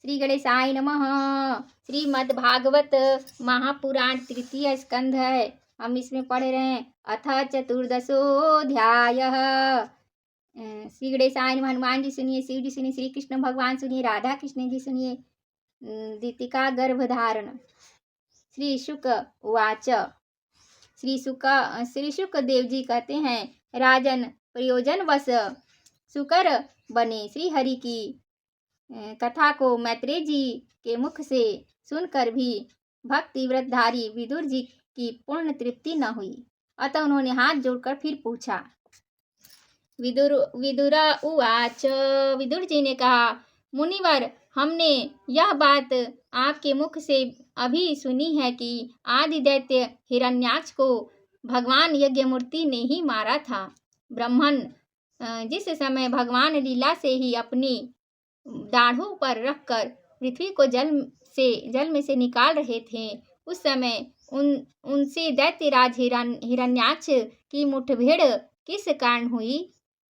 श्री गणेशाय नमः। श्रीमद् भागवत महापुराण तृतीय स्कंध है, हम इसमें पढ़ रहे हैं। अथ चतुर्दशोऽध्याय। श्री गणेशाय नमः। हनुमान जी सुनिए, शिव जी सुनिए, श्री कृष्ण भगवान सुनिए, राधा कृष्ण जी सुनिए। दीतिका गर्भधारण। श्री शुक उवाच। श्री शुक देव जी कहते हैं, राजन, प्रयोजन वश शुकर बने श्री हरि की कथा को मैत्रेय जी के मुख से सुनकर भी भक्ति व्रतधारी विदुर जी की पूर्ण तृप्ति न हुई। अतः उन्होंने हाथ जोड़कर फिर पूछा। विदुरा उवाच। विदुर जी ने कहा, मुनिवर, हमने यह बात आपके मुख से अभी सुनी है कि आदि दैत्य हिरण्याक्ष को भगवान यज्ञमूर्ति ने ही मारा था। ब्राह्मण जिस समय भगवान लीला से ही अपनी दाढ़ों पर रखकर पृथ्वी को जल में से निकाल रहे थे, उस समय उनसे दैत्यराज हिरण्याक्ष की मुठभेड़ किस कारण हुई?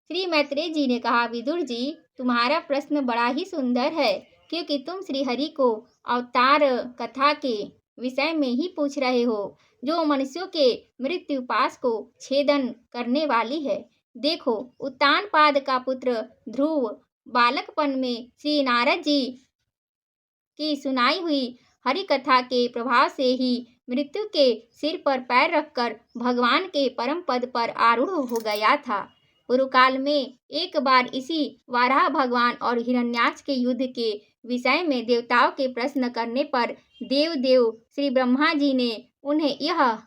श्री मैत्रेय जी ने कहा, विदुर जी, तुम्हारा प्रश्न बड़ा ही सुंदर है, क्योंकि तुम श्री हरि को अवतार कथा के विषय में ही पूछ रहे हो, जो मनुष्यों के मृत्यु पाश को छेदन करने वाली है। देखो, उत्तानपाद का पुत्र ध्रुव बालकपन में श्री नारद जी की सुनाई हुई हरि कथा के प्रभाव से ही मृत्यु के सिर पर पैर रखकर भगवान के परम पद पर आरूढ़ हो गया था। पूर्व काल में एक बार इसी वाराह भगवान और हिरण्याक्ष के युद्ध के विषय में देवताओं के प्रश्न करने पर देव श्री ब्रह्मा जी ने उन्हें यह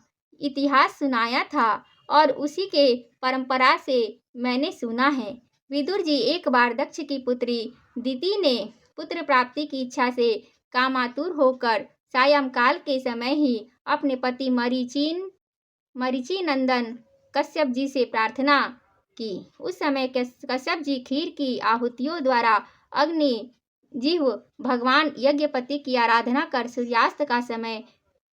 इतिहास सुनाया था और उसी के परंपरा से मैंने सुना है। विदुर जी, एक बार दक्ष की पुत्री दिति ने पुत्र प्राप्ति की इच्छा से कामातुर होकर सायंकाल के समय ही अपने पति मरीचि नंदन कश्यप जी से प्रार्थना की। उस समय कश्यप जी खीर की आहुतियों द्वारा अग्नि जीव भगवान यज्ञपति की आराधना कर सूर्यास्त का समय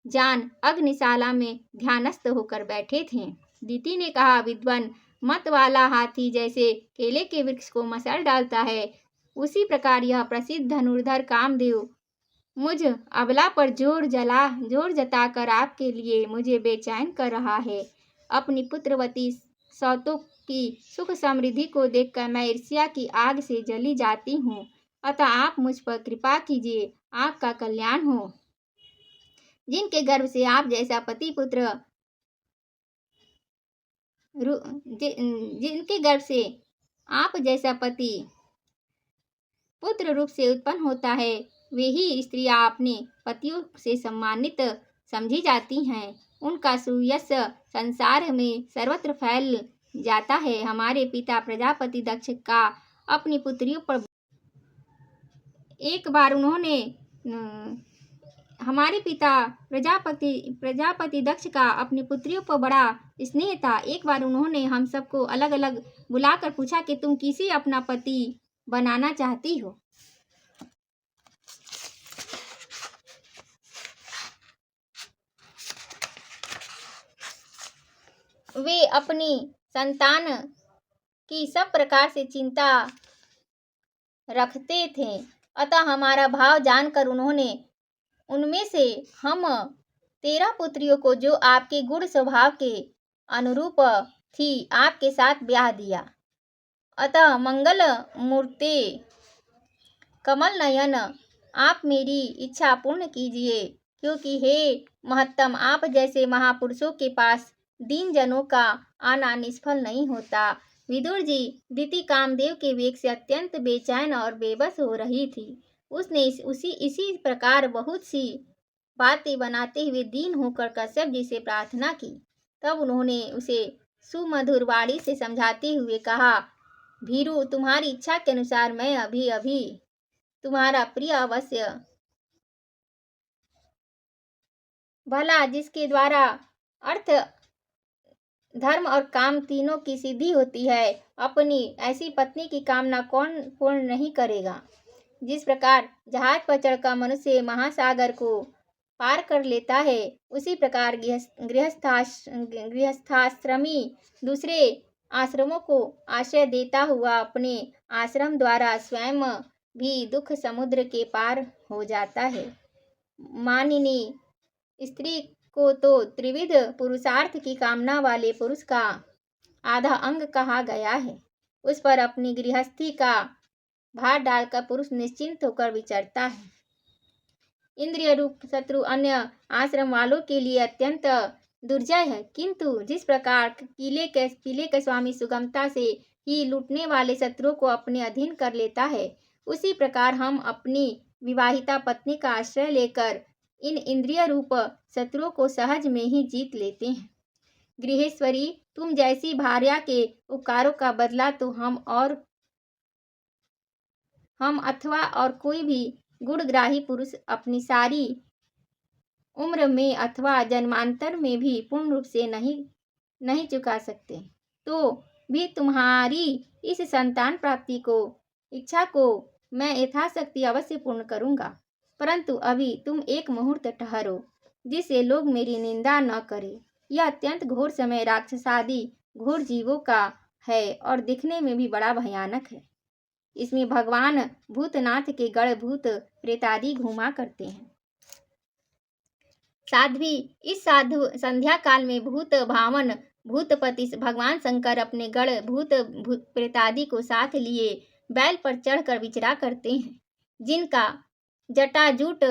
जान अग्निशाला में ध्यानस्थ होकर बैठे थे। दिति ने कहा, विद्वान, मत वाला हाथी जैसे केले के वृक्ष को मसल डालता है, उसी प्रकार यह प्रसिद्ध धनुर्धर कामदेव मुझ अबला पर जोर जताकर आपके लिए मुझे बेचैन कर रहा है। अपनी पुत्रवती सौतों की सुख समृद्धि को देखकर मैं ईर्ष्या की आग से जली जाती हूँ। अतः आप मुझ पर कृपा कीजिए, आपका कल्याण हो। जिनके गर्भ से आप जैसा पति जिनके गर्भ से आप जैसा पति पुत्र रूप से उत्पन्न होता है, वे ही स्त्रियां अपने पतियों से सम्मानित समझी जाती हैं। उनका सुयश संसार में सर्वत्र फैल जाता है। हमारे पिता प्रजापति दक्ष का अपनी पुत्रियों पर एक बार उन्होंने हमारे पिता प्रजापति दक्ष का अपनी पुत्रियों पर बड़ा स्नेह था। एक बार उन्होंने हम सबको अलग अलग बुलाकर पूछा कि तुम किसे अपना पति बनाना चाहती हो? वे अपनी संतान की सब प्रकार से चिंता रखते थे। अतः हमारा भाव जानकर उन्होंने उनमें से हम 13 पुत्रियों को, जो आपके गुण स्वभाव के अनुरूप थी, आपके साथ ब्याह दिया। अतः मंगल मूर्ते कमल नयन, आप मेरी इच्छा पूर्ण कीजिए, क्योंकि हे महत्तम, आप जैसे महापुरुषों के पास दीन जनों का आना निष्फल नहीं होता। विदुर जी, दिति कामदेव के वेग से अत्यंत बेचैन और बेबस हो रही थी। उसने इसी प्रकार बहुत सी बातें बनाते हुए दीन होकर कश्यप जी से प्रार्थना की। तब उन्होंने उसे सुमधुर वाणी से समझाते हुए कहा, भीरु, तुम्हारी इच्छा के अनुसार मैं अभी तुम्हारा प्रिय अवश्य भला, जिसके द्वारा अर्थ धर्म और काम तीनों की सिद्धि होती है, अपनी ऐसी पत्नी की कामना कौन पूर्ण नहीं करेगा। जिस प्रकार जहाज पर चढ़कर मनुष्य महासागर को पार कर लेता है, उसी प्रकार गृहस्थाश्रमी दूसरे आश्रमों को आश्रय देता हुआ अपने आश्रम द्वारा स्वयं भी दुख समुद्र के पार हो जाता है। मानिनी स्त्री को तो त्रिविध पुरुषार्थ की कामना वाले पुरुष का आधा अंग कहा गया है। उस पर अपनी गृहस्थी का भार डालकर पुरुष निश्चिंत होकर विचरता है। इंद्रिय रूप शत्रु अन्य आश्रम वालों के लिए अत्यंत दुर्जय है, किंतु जिस प्रकार किले के स्वामी सुगमता से ही लूटने वाले शत्रुओं को अपने अधीन कर लेता है, उसी प्रकार हम अपनी विवाहिता पत्नी का आश्रय लेकर इन इंद्रिय रूप शत्रुओं को सहज में ही जीत लेते हैं। गृहेश्वरी, तुम जैसी भार्या के उपकारों का बदला तो हम अथवा और कोई भी गुणग्राही पुरुष अपनी सारी उम्र में अथवा जन्मांतर में भी पूर्ण रूप से नहीं चुका सकते। तो भी तुम्हारी इस संतान प्राप्ति को इच्छा को मैं यथाशक्ति अवश्य पूर्ण करूंगा, परंतु अभी तुम एक मुहूर्त ठहरो, जिससे लोग मेरी निंदा न करें। यह अत्यंत घोर समय राक्षसादि घोर जीवों का है और दिखने में भी बड़ा भयानक है। इसमें भगवान भूतनाथ के गढ़ भूत प्रेतादि घूमा करते हैं। साध्वी, इस साधु संध्या काल में भूत भावन भूतपति भगवान शंकर अपने गढ़ भूत प्रेतादि को साथ लिए बैल पर चढ़कर विचरा करते हैं, जिनका जटाजूट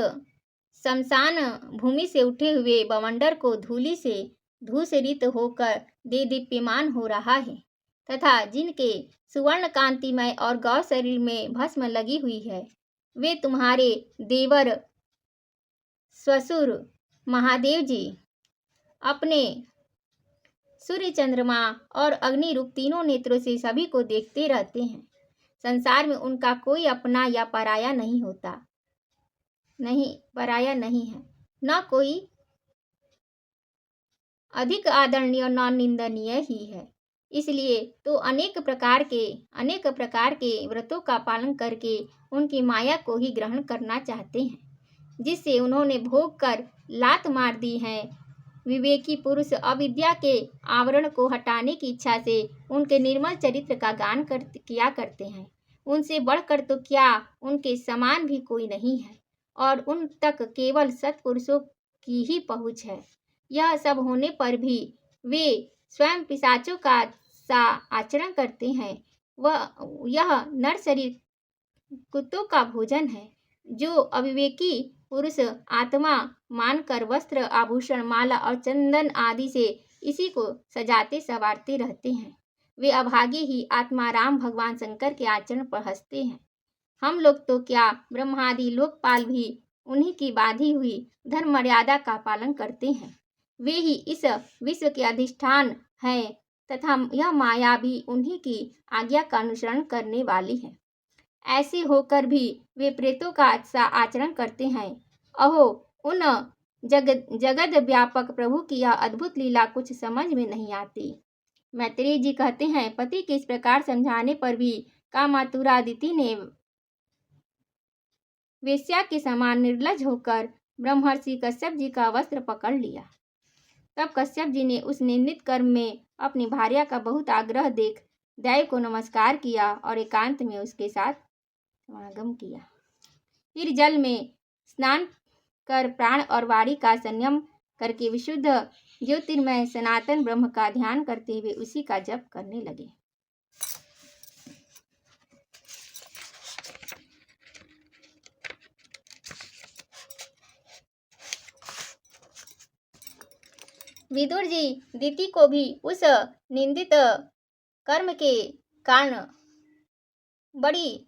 शमशान भूमि से उठे हुए बवंडर को धूलि से धूसरित होकर दीप्यमान हो रहा है, तथा जिनके सुवर्ण कांतिमय और गौ शरीर में भस्म लगी हुई है, वे तुम्हारे देवर ससुर महादेव जी अपने सूर्य, चंद्रमा और अग्नि रूप तीनों नेत्रों से सभी को देखते रहते हैं। संसार में उनका कोई अपना या पराया नहीं है, न कोई अधिक आदरणीय न निंदनीय ही है। इसलिए तो अनेक प्रकार के व्रतों का पालन करके उनकी माया को ही ग्रहण करना चाहते हैं, जिससे उन्होंने भोग कर लात मार दी है। विवेकी पुरुष अविद्या के आवरण को हटाने की इच्छा से उनके निर्मल चरित्र का गान किया करते हैं। उनसे बढ़कर तो क्या उनके समान भी कोई नहीं है, और उन तक केवल सत्पुरुषों की ही पहुँच है। यह सब होने पर भी वे स्वयं पिशाचों का सा आचरण करते हैं। यह नर शरीर कुत्तों का भोजन है। जो अविवेकी पुरुष आत्मा मानकर वस्त्र, आभूषण, माला और चंदन आदि से इसी को सजाते संवारते रहते हैं, वे अभागे ही आत्माराम भगवान शंकर के आचरण पर हंसते हैं। हम लोग तो क्या, ब्रह्मादि लोकपाल भी उन्हीं की बांधी हुई धर्म मर्यादा का पालन करते हैं। वे ही इस विश्व के अधिष्ठान हैं, तथा यह माया भी उन्हीं की आज्ञा का अनुसरण करने वाली है। ऐसे होकर भी वे प्रेतों का सा आचरण करते हैं। अहो, उन जगत व्यापक प्रभु की यह अद्भुत लीला कुछ समझ में नहीं आती। मैत्रेय जी कहते हैं, पति के इस प्रकार समझाने पर भी कामातुरादिति ने वेश्या के समान निर्लज होकर ब्रह्मर्षि कश्यप जी का वस्त्र पकड़ लिया। तब कश्यप जी ने उस निंदित कर्म में अपनी भार्या का बहुत आग्रह देख दैव को नमस्कार किया और एकांत में उसके साथ समागम किया। फिर जल में स्नान कर प्राण और वाणी का संयम करके विशुद्ध ज्योतिर्मय सनातन ब्रह्म का ध्यान करते हुए उसी का जप करने लगे। विदुर जी दिति को भी उस निंदित कर्म के कारण बड़ी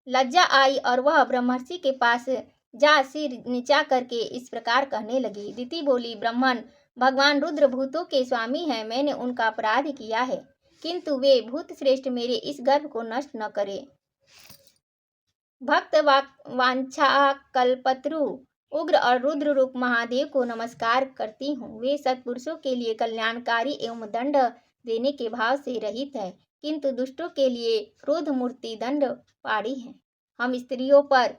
लज्जा आई और वह ब्रह्मर्षि के पास जा सिर नीचा करके इस प्रकार कहने लगी। दिति बोली, ब्राह्मण भगवान रुद्र भूतों के स्वामी हैं, मैंने उनका अपराध किया है, किंतु वे भूत श्रेष्ठ मेरे इस गर्भ को नष्ट न करे। भक्त वांछा कल्पत्रु उग्र और रुद्र रूप महादेव को नमस्कार करती हूँ। वे सत्पुरुषों के लिए कल्याणकारी एवं दंड देने के भाव से रहित है, किंतु दुष्टों के लिए क्रोध मूर्ति दंड पाड़ी है। हम स्त्रियों पर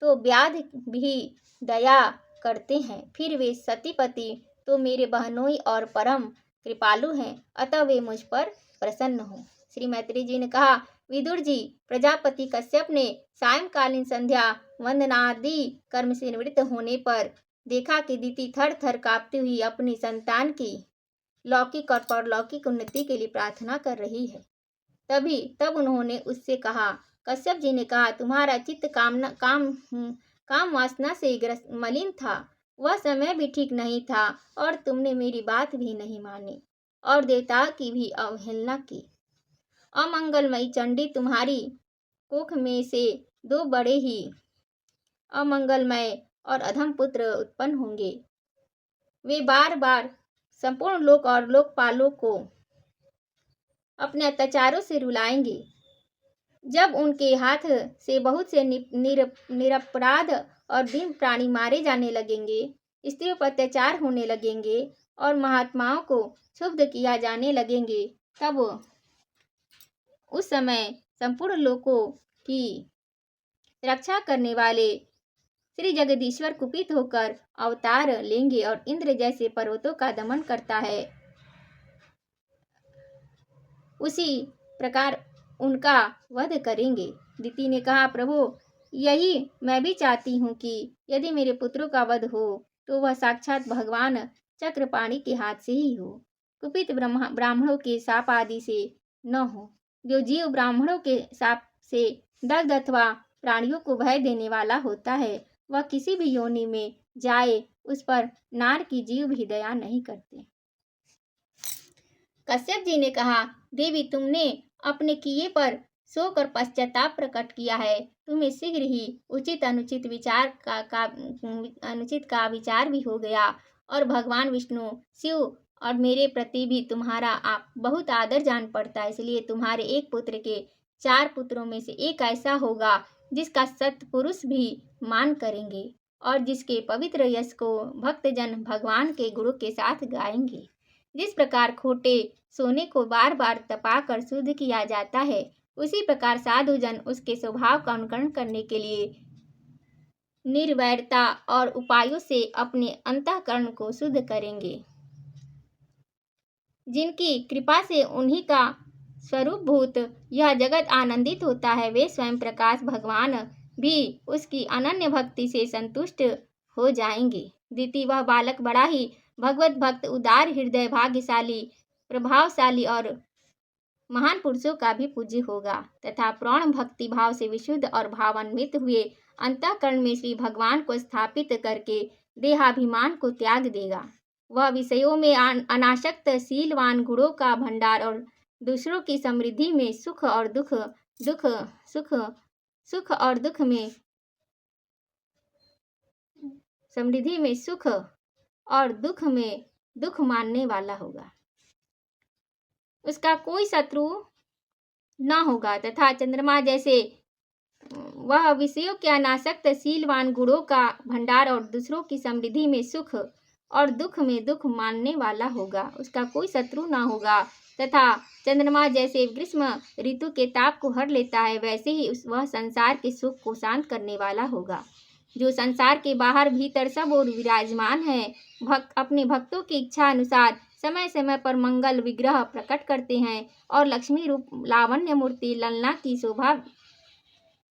तो व्याध भी दया करते हैं, फिर वे सतीपति तो मेरे बहनोई और परम कृपालु हैं, अतः वे मुझ पर प्रसन्न हो। श्री मैत्रेय जी ने कहा, विदुर जी, प्रजापति कश्यप ने सायंकालीन संध्या वंदनादि कर्म से निवृत्त होने पर देखा कि दिति थर थर कांपती हुई अपनी संतान की लौकिक और परलौकिक उन्नति के लिए प्रार्थना कर रही है। तब उन्होंने उससे कहा, कश्यप जी ने कहा, तुम्हारा चित्त काम वासना से मलिन था, वह समय भी ठीक नहीं था और तुमने मेरी बात भी नहीं मानी और देवताओं की भी अवहेलना की। अमंगलमयी चंडी तुम्हारी कोख में से 2 बड़े ही अमंगलमय और अधम पुत्र उत्पन्न होंगे। वे बार बार संपूर्ण लोक और लोकपालों को अपने अत्याचारों से रुलाएंगे। जब उनके हाथ से बहुत से निरपराध और दीन प्राणी मारे जाने लगेंगे, स्त्रियों पर अत्याचार होने लगेंगे और महात्माओं को क्षुब्ध किया जाने लगेंगे, तब उस समय संपूर्ण लोकों की रक्षा करने वाले श्री जगदीश्वर कुपित होकर अवतार लेंगे और इंद्र जैसे पर्वतों का दमन करता है, उसी प्रकार उनका वध करेंगे। दिति ने कहा, प्रभु, यही मैं भी चाहती हूँ कि यदि मेरे पुत्रों का वध हो तो वह साक्षात भगवान चक्रपाणि के हाथ से ही हो, कुपित ब्राह्मणों के शाप आदि से न हो। जो जीव ब्राह्मणों के शाप से दग्ध अथवा प्राणियों को भय देने वाला होता है, वह किसी भी योनि में जाए उस पर नार की जीव भी दया नहीं करते। कश्यप जी ने कहा, देवी, तुमने अपने किए पर शोक और पश्चाताप प्रकट किया है। तुम्हें शीघ्र ही उचित अनुचित का विचार भी हो गया और भगवान विष्णु, शिव और मेरे प्रति भी तुम्हारा आप बहुत आदर जान पड़ता है। इसलिए तुम्हारे एक पुत्र के 4 पुत्रों में से एक ऐसा होगा जिसका सत्पुरुष भी मान करेंगे और जिसके पवित्र यश को भक्तजन भगवान के गुरु के साथ गाएंगे। जिस प्रकार खोटे सोने को बार बार तपाकर शुद्ध किया जाता है, उसी प्रकार साधुजन उसके स्वभाव का अनुकरण करने के लिए निर्वैरता और उपायों से अपने अंतःकरण को शुद्ध करेंगे। जिनकी कृपा से उन्हीं का स्वरूपभूत यह जगत आनंदित होता है, वे स्वयं प्रकाश भगवान भी उसकी अनन्य भक्ति से संतुष्ट हो जाएंगे। दिति, वह बालक बड़ा ही भगवत भक्त, उदार हृदय, भाग्यशाली, प्रभावशाली और महान पुरुषों का भी पूज्य होगा तथा प्राण भक्ति भाव से विशुद्ध और भावान्वित हुए अंतःकरण में श्री भगवान को स्थापित करके देहाभिमान को त्याग देगा। वह विषयों में अनासक्त, शीलवान, गुणों का भंडार और दूसरों की समृद्धि में सुख और दुख में दुख मानने वाला होगा। उसका कोई शत्रु न होगा तथा चंद्रमा जैसे वह विषयों के अनासक्त, शीलवान, गुणों का भंडार और दूसरों की समृद्धि में सुख और दुख में दुख मानने वाला होगा। उसका कोई शत्रु न होगा तथा चंद्रमा जैसे ग्रीष्म ऋतु के ताप को हर लेता है, वैसे ही वह संसार के सुख को शांत करने वाला होगा। जो संसार के बाहर भीतर सब और विराजमान है, अपने भक्तों की इच्छा अनुसार समय समय पर मंगल विग्रह प्रकट करते हैं और लक्ष्मी रूप लावण्य मूर्ति ललना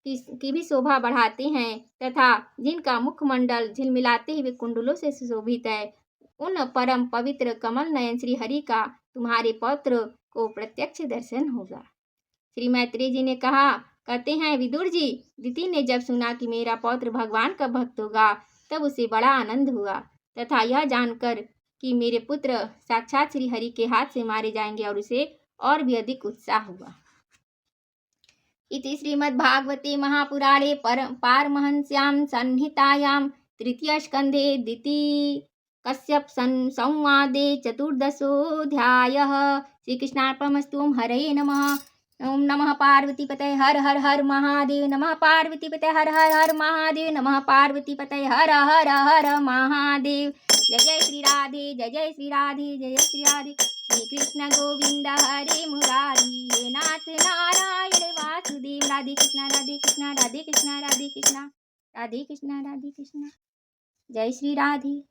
की भी शोभा बढ़ाते हैं तथा जिनका मुखमंडल झिलमिलाते हुए कुंडलों से सुशोभित है, उन परम पवित्र कमल नयन श्री हरि का तुम्हारे पौत्र को प्रत्यक्ष दर्शन होगा। श्री मैत्रेय जी ने कहा, कहते हैं, विदुर जी, दिति ने जब सुना कि मेरा पौत्र भगवान का भक्त होगा, तब उसे बड़ा आनंद हुआ तथा यह जानकर कि मेरे पुत्र साक्षात श्री हरि के हाथ से मारे जाएंगे और उसे और भी अधिक उत्साह हुआ। इति श्रीमद्भागवते महापुराणे पारमहंस्यां संहितायां तृतीय स्कंधे दिति कश्यप संवादे 14ोऽध्यायः। श्रीकृष्णार्पणमस्तु। ओं हरये नमः। ओं नमः पार्वतीपतये हर हर हर महादेव। नमः पार्वतीपतये हर हर हर महादेव। नमः पार्वतीपतये हर हर हर महादेव। जय जय श्री राधे, जय जय श्री राधे, जय जय श्री राधे। श्री कृष्ण गोविंद हरे मुरारी, हे नाथ नारायण वासुदेव। राधे कृष्णा, राधे कृष्णा, राधे कृष्णा, राधे कृष्णा, राधे कृष्णा, राधे कृष्णा। जय श्री राधे।